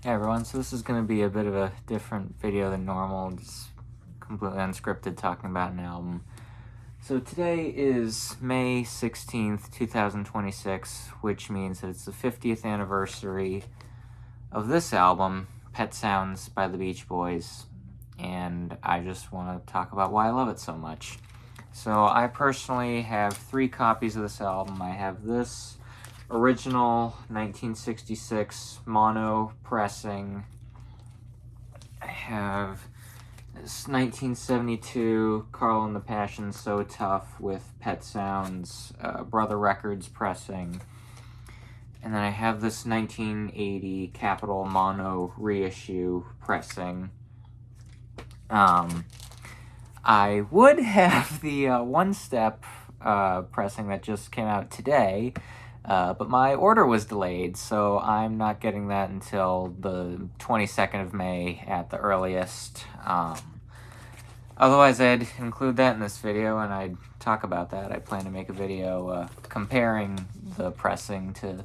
Hey everyone, so this is going to be a bit of a different video than normal, just completely unscripted talking about an album. So today is May 16th, 2026, which means that it's the 50th anniversary of this album, Pet Sounds by the Beach Boys, and I just want to talk about why I love it so much. So I personally have 3 copies of this album. I have this original 1966 mono pressing. I have this 1972 Carl and the Passion So Tough with Pet Sounds Brother Records pressing. And then I have this 1980 Capitol mono reissue pressing. I would have the One Step pressing that just came out today, but my order was delayed, so I'm not getting that until the 22nd of May at the earliest. Otherwise, I'd include that in this video, and I'd talk about that. I plan to make a video comparing the pressing to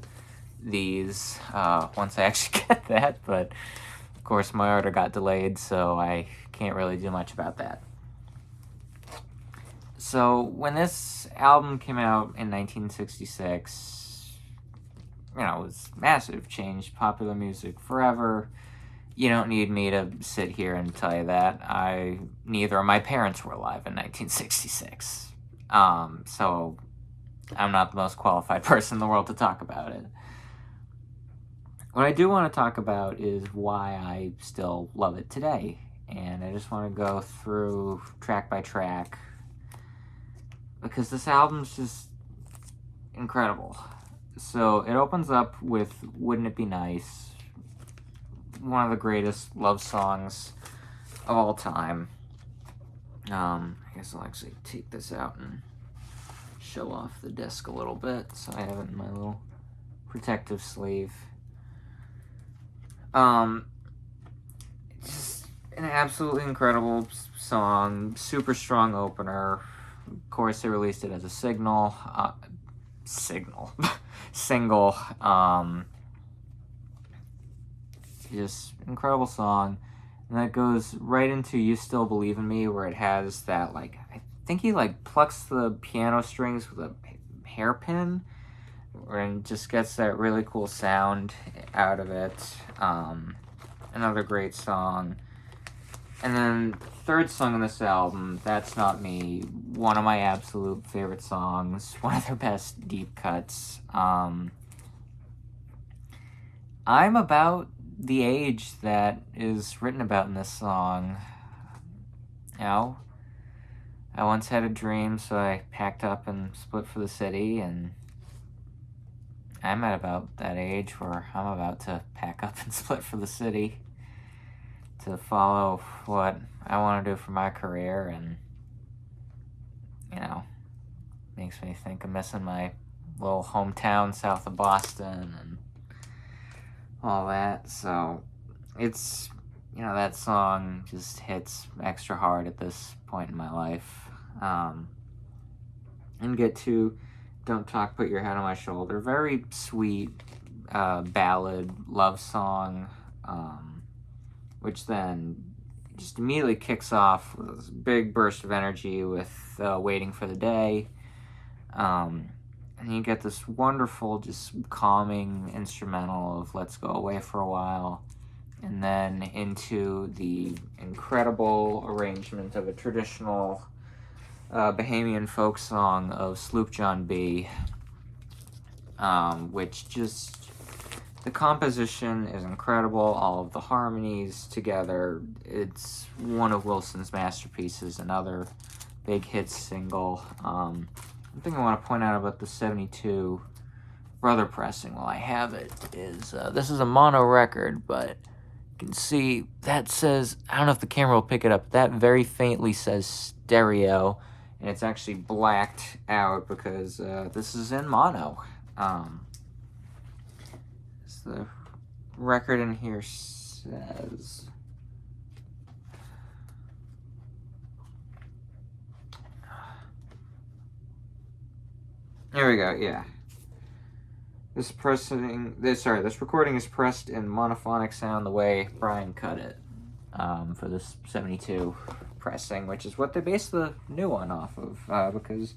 these once I actually get that, but of course my order got delayed, so I can't really do much about that. So when this album came out in 1966, it was massive, changed popular music forever. You don't need me to sit here and tell you that. Neither of my parents were alive in 1966. So I'm not the most qualified person in the world to talk about it. What I do want to talk about is why I still love it today. And I just want to go through track by track, because this album's just incredible. So it opens up with Wouldn't It Be Nice, one of the greatest love songs of all time. I guess I'll actually take this out and show off the disc a little bit, so I have it in my little protective sleeve. Just an absolutely incredible song, super strong opener. Of course, they released it as a single. Just incredible song. And that goes right into You Still Believe in Me, where it has that, I think he, plucks the piano strings with a hairpin, and just gets that really cool sound out of it. Another great song. And then third song on this album, That's Not Me, one of my absolute favorite songs, one of their best deep cuts. I'm about the age that is written about in this song. I once had a dream, so I packed up and split for the city, and I'm at about that age where I'm about to pack up and split for the city to follow what I want to do for my career, and makes me think of missing my little hometown south of Boston and all that. So it's, that song just hits extra hard at this point in my life. And get to Don't Talk, Put Your Head on My Shoulder. Very sweet ballad love song, which then just immediately kicks off with this big burst of energy with Waiting for the Day. And you get this wonderful, just calming instrumental of Let's Go Away for a While, and then into the incredible arrangement of a traditional Bahamian folk song of Sloop John B., which just, the composition is incredible, all of the harmonies together. It's one of Wilson's masterpieces, another big hit single. One thing I want to point out about the 72 Brother pressing while I have it is, this is a mono record, but you can see that says, I don't know if the camera will pick it up, that very faintly says stereo, and it's actually blacked out because this is in mono. The record in here says, there we go, yeah. This recording is pressed in monophonic sound the way Brian cut it for this 72 pressing, which is what they based the new one off of, because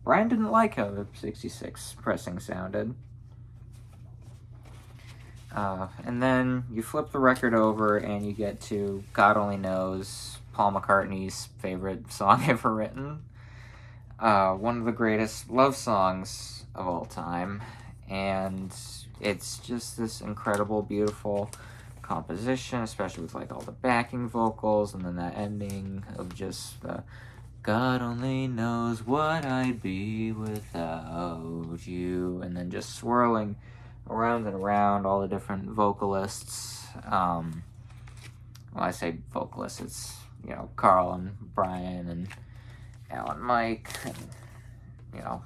Brian didn't like how the 66 pressing sounded. And then you flip the record over and you get to God Only Knows, Paul McCartney's favorite song ever written. One of the greatest love songs of all time. And it's just this incredible, beautiful composition, especially with like all the backing vocals and then that ending of just the God only knows what I'd be without you, and then just swirling around and around all the different vocalists. Well, I say vocalists, it's, you know, Carl and Brian and Alan Mike, and, you know,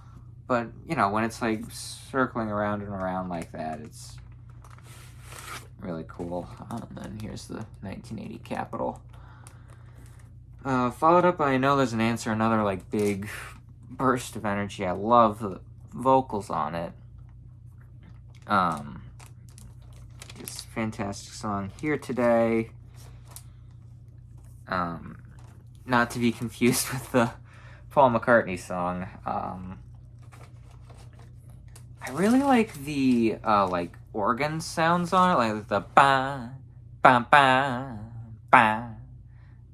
but, you know, when it's like circling around and around like that, it's really cool. And then here's the 1980 Capitol. Followed up by I Know There's an Answer, another like big burst of energy. I love the vocals on it. Just fantastic song. Here Today. Not to be confused with the Paul McCartney song. I really like the like organ sounds on it, like the ba ba ba ba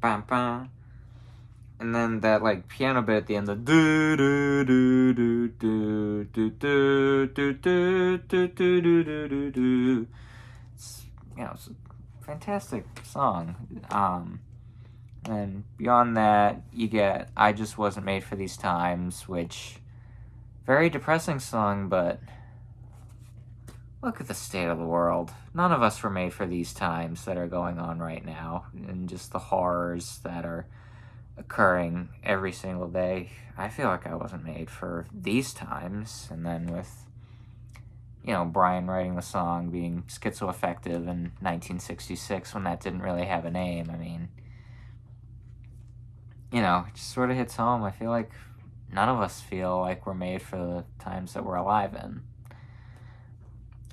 ba ba. And then that like piano bit at the end, the do do do do do do do do do do do do do do. It's, you know, it's a fantastic song. And beyond that, you get I Just Wasn't Made for These Times, which very depressing song, but look at the state of the world. None of us were made for these times that are going on right now, and just the horrors that are occurring every single day. I feel like I wasn't made for these times. And then with, you know, Brian writing the song being schizoaffective in 1966 when that didn't really have a name, I mean, you know, it just sort of hits home. I feel like none of us feel like we're made for the times that we're alive in.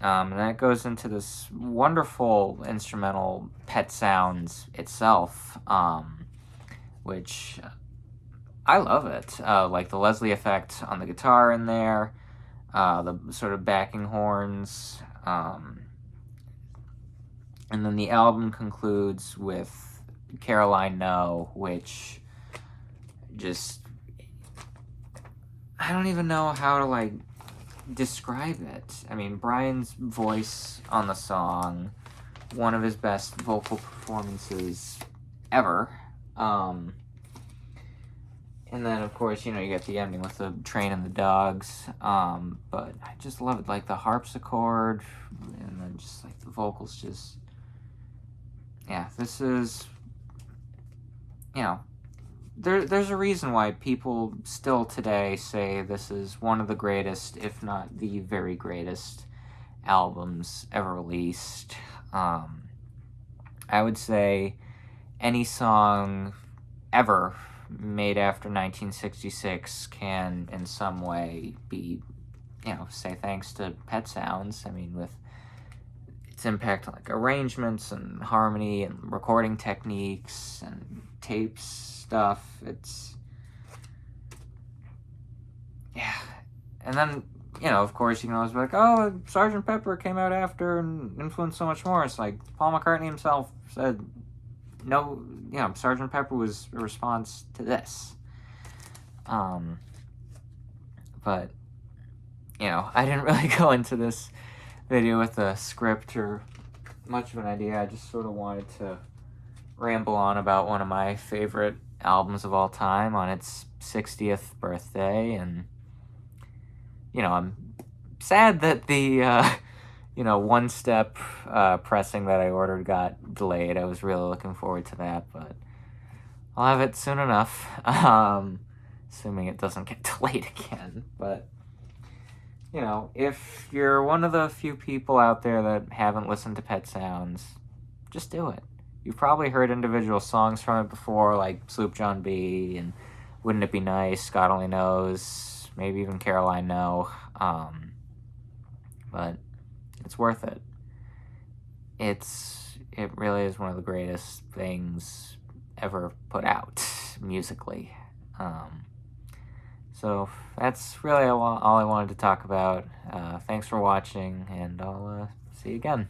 And that goes into this wonderful instrumental Pet Sounds itself, which I love it. Like the Leslie effect on the guitar in there, the sort of backing horns, and then the album concludes with Caroline No, which just, I don't even know how to like describe it. I mean, Brian's voice on the song, one of his best vocal performances ever. And then, of course, you know, you get the ending with the train and the dogs. But I just love it. Like the harpsichord, and then just like the vocals just... Yeah, this is... You know, there's a reason why people still today say this is one of the greatest, if not the very greatest, albums ever released. I would say any song ever made after 1966 can in some way be, you know, say thanks to Pet Sounds. I mean, with its impact on like arrangements and harmony and recording techniques and tapes stuff, it's, yeah. And then, you know, of course, you can always be like, oh, Sgt. Pepper came out after and influenced so much more. It's like Paul McCartney himself said, no, you know, Sgt. Pepper was a response to this. But, you know, I didn't really go into this video with a script or much of an idea. I just sort of wanted to ramble on about one of my favorite albums of all time on its 60th birthday. And, you know, I'm sad that the, you know, one-step pressing that I ordered got delayed. I was really looking forward to that, but I'll have it soon enough, assuming it doesn't get delayed again. But, you know, if you're one of the few people out there that haven't listened to Pet Sounds, just do it. You've probably heard individual songs from it before, like Sloop John B. and Wouldn't It Be Nice, God Only Knows, maybe even Caroline No. but it's worth it. It really is one of the greatest things ever put out musically. So that's really all I wanted to talk about. Thanks for watching, and I'll see you again.